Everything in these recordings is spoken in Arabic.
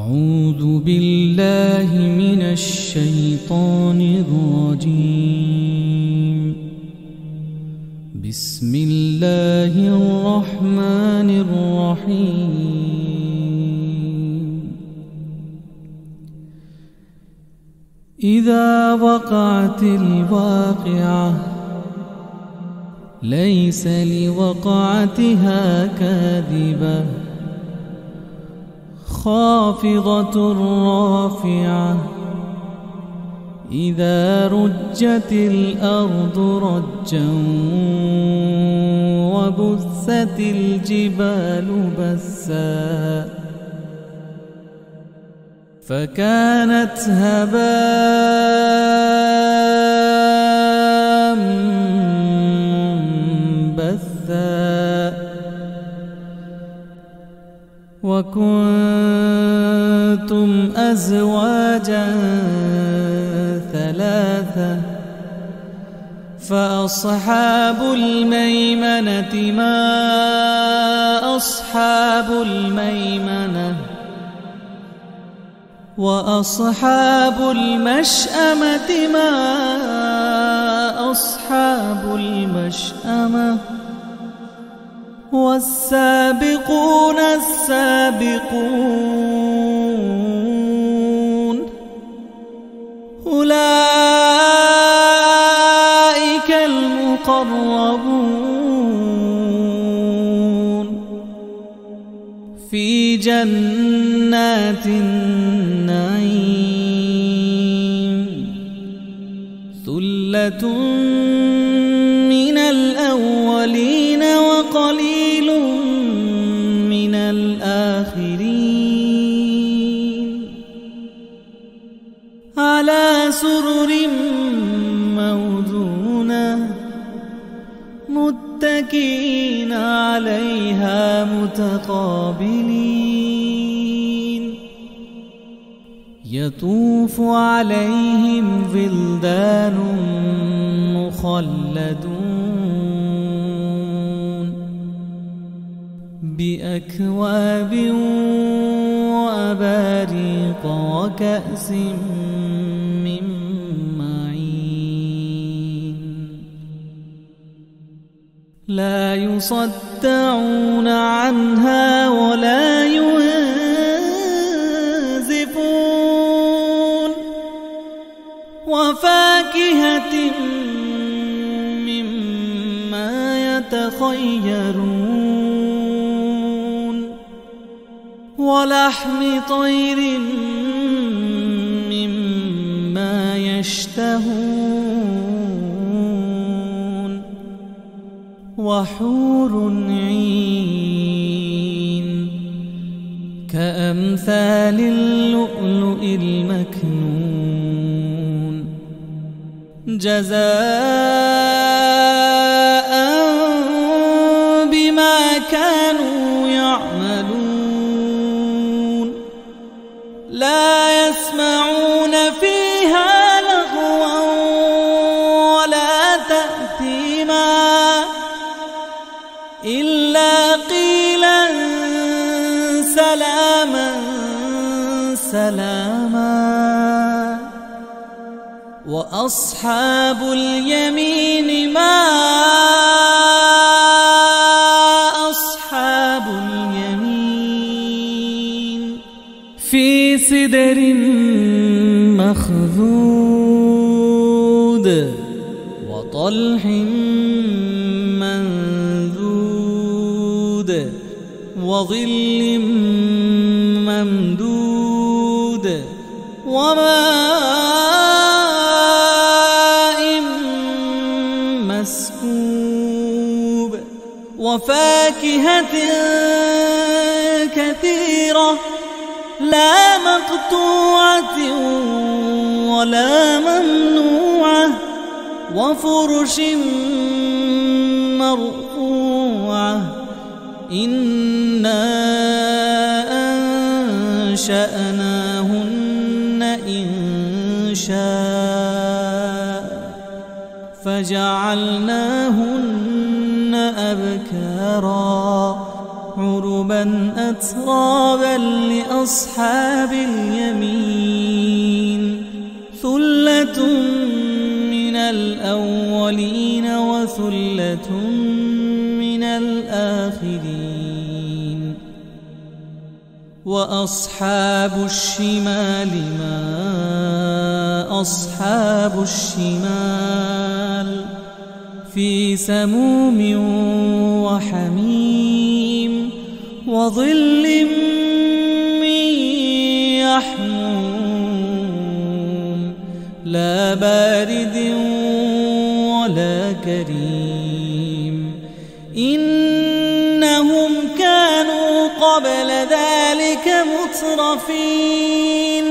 أعوذ بالله من الشيطان الرجيم. بسم الله الرحمن الرحيم. إذا وقعت الواقعة ليس لوقعتها كاذبة خافضة رافعة إذا رجت الأرض رجا وبثت الجبال بثا فكانت هباء منبثا وكنتم أزواجا ثلاثة فأصحاب الميمنة ما أصحاب الميمنة وأصحاب المشأمة ما أصحاب المشأمة والسابقون السابقون أولئك المقربون في جنات النعيم ثلة من الأولين وقليل من الآخرين على سرر موضونة متكئين عليها متقابلين يطوف عليهم ولدان مخلدون بأكواب وأباريق وكأس من معين لا يصدعون عنها ولا ينزفون وفاكهة مما يتخيرون ولحم طير مما يشتهون وحور عين كأمثال اللؤلؤ المكنون جزاء بما كانوا يعملون لا يسمعون فيها لغوا ولا تأثيما إلا قيلا سلاما سلاما وأصحاب اليمين ما أصحاب اليمين في سدر مخضود وطلح منضود وظل ممدود وماء مسكوب وفاكهة كثيرة لا مقطوعة ولا ممنوعة وفرش مرفوعة إنا أنشأناهن إنشاء فجعلناهن أبكارا عربا عربا أترابا لأصحاب اليمين ثلة من الأولين وثلة من الآخرين وأصحاب الشمال ما أصحاب الشمال في سموم وحميم وظل من يحموم لا بارد ولا كريم إنهم كانوا قبل ذلك مترفين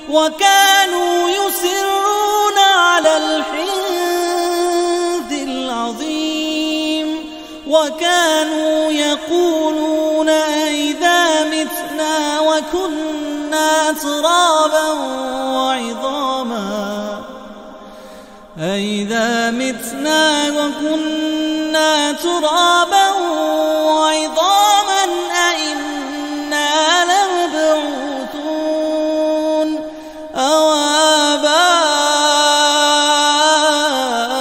وكانوا يصرون على الحنث العظيم وكانوا يقولون أئذا متنا وكنا ترابا وعظاما أئذا متنا وكنا ترابا وعظاما أئنا لمبعوثون أو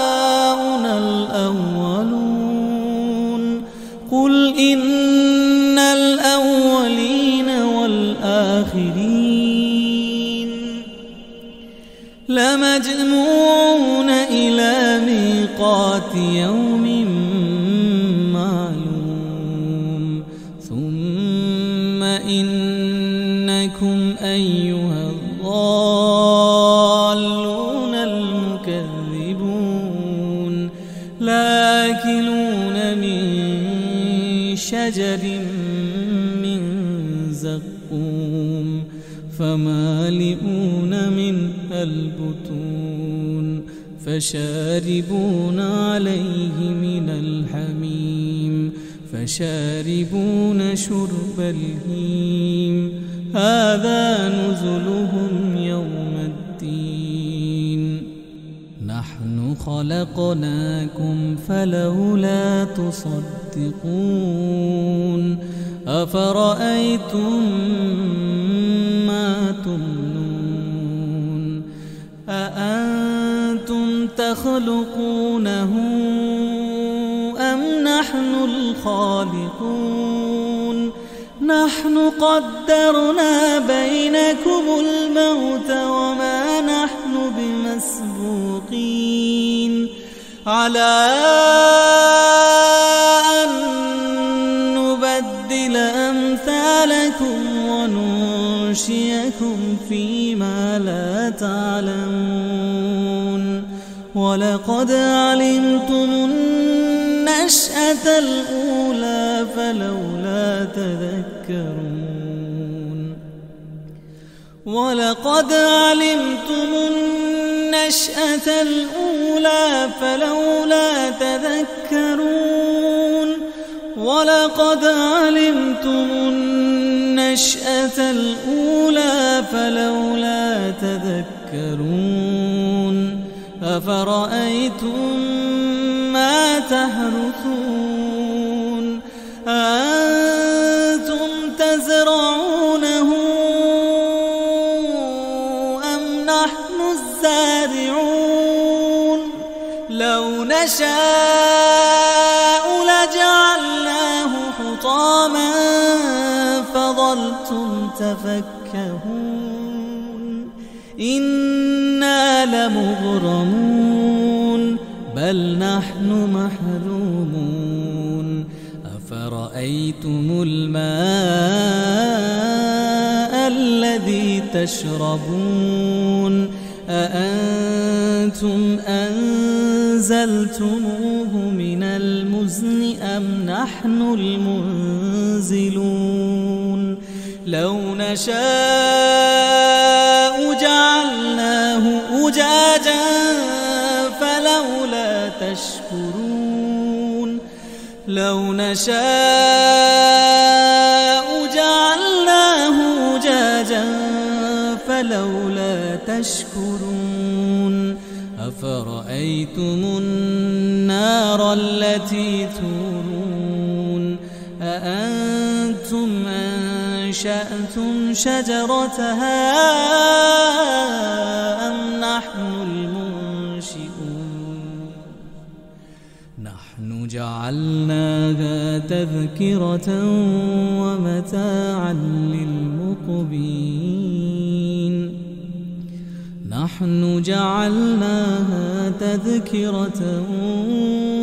آباؤنا الأولون قل إن الأولين والآخرين لمجموعون إلى ميقات يوم معلوم ثم إنكم أيها الضالون المكذبون لآكلون من شجر من زقوم فمالئون منها البطون فشاربون عليه من الحميم فشاربون شرب الهيم هذا نزلهم يوم الدين نحن خلقناكم فلولا تصدقون أفرأيتم ما تمنون أأنتم تخلقونه أم نحن الخالقون نحن قدرنا بينكم الموت وما نحن بمسبوقين على أن نبدل أمثالكم وننشئكم فيما لا تعلمون ولقد علمتم النشأة الأولى فلولا تذكرون ولقد علمتم النشأة الأولى فلولا تذكرون ولقد علمتم النشأة الأولى فلولا تذكرون أفرأيتم ما تحرثون أأنتم تزرعونه أم نحن الزارعون لو نشاء لجعلناه حطاما فظلتم تفكهون إنا لمغرمون بل نحن محرومون أفرأيتم الماء الذي تشربون أأنتم أنزلتموه من المزن أم نحن المنزلون لو نشاء جعلناه أجاجا فلولا تشكرون لو نشاء جعلناه أجاجا فلولا تشكرون أفرأيتم النار التي تورون أأنتم أنشأتم شجرتها أم نحن المنشئون نحن جعلناها تذكرة ومتاعا للمقوين نحن جعلناها تذكرة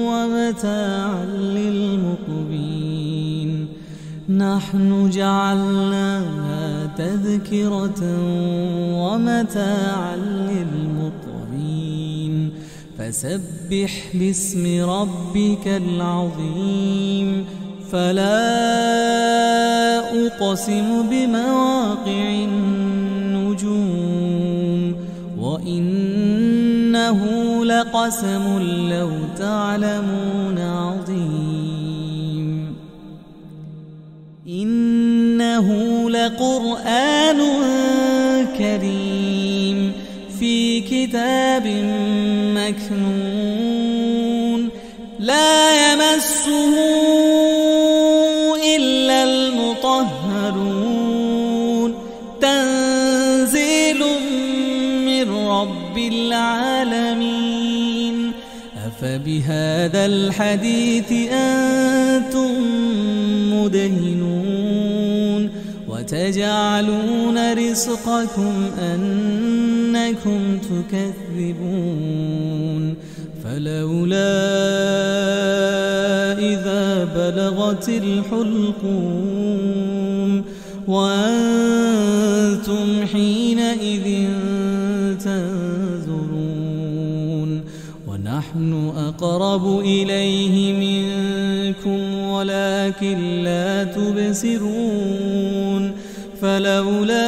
ومتاعا للمقوين نحن جعلناها تذكرة ومتاعا للمقوين فسبح باسم ربك العظيم فلا أقسم بمواقع النجوم وإنه لقسم لو تعلمون عظيم إنه لقرآن كريم في كتاب مكنون لا يمسه إلا المطهرون تنزيل من رب العالمين أفبهذا الحديث أنتم مدهنون وتجعلون رزقكم أنكم تكذبون فلولا إذا بلغت الحلقوم وأنتم حينئذ تنظرون ونحن أقرب إليه منكم ولكن لا تبصرون فلولا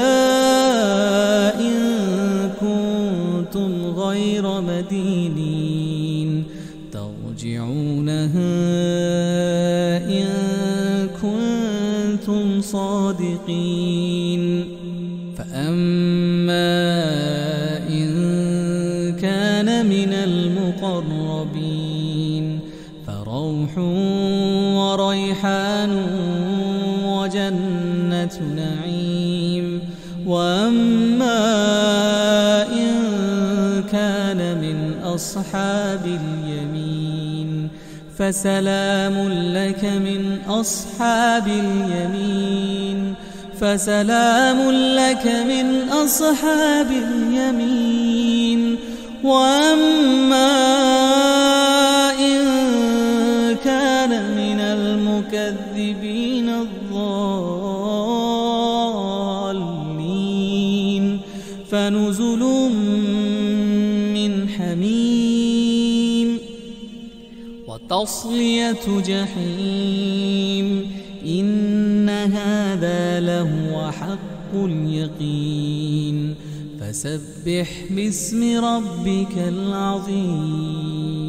إن كنتم غير مدينين ترجعونها إن كنتم صادقين فأما إن كان من المقربين فروح وريحان وجنة نعيم وأما إن كان من أصحاب اليمين فسلام لك من أصحاب اليمين فسلام لك من أصحاب اليمين وأما إن كان من المكذبين الضالين فنزل من حميم وتصلية جحيم إن هذا لهو حق اليقين فسبح باسم ربك العظيم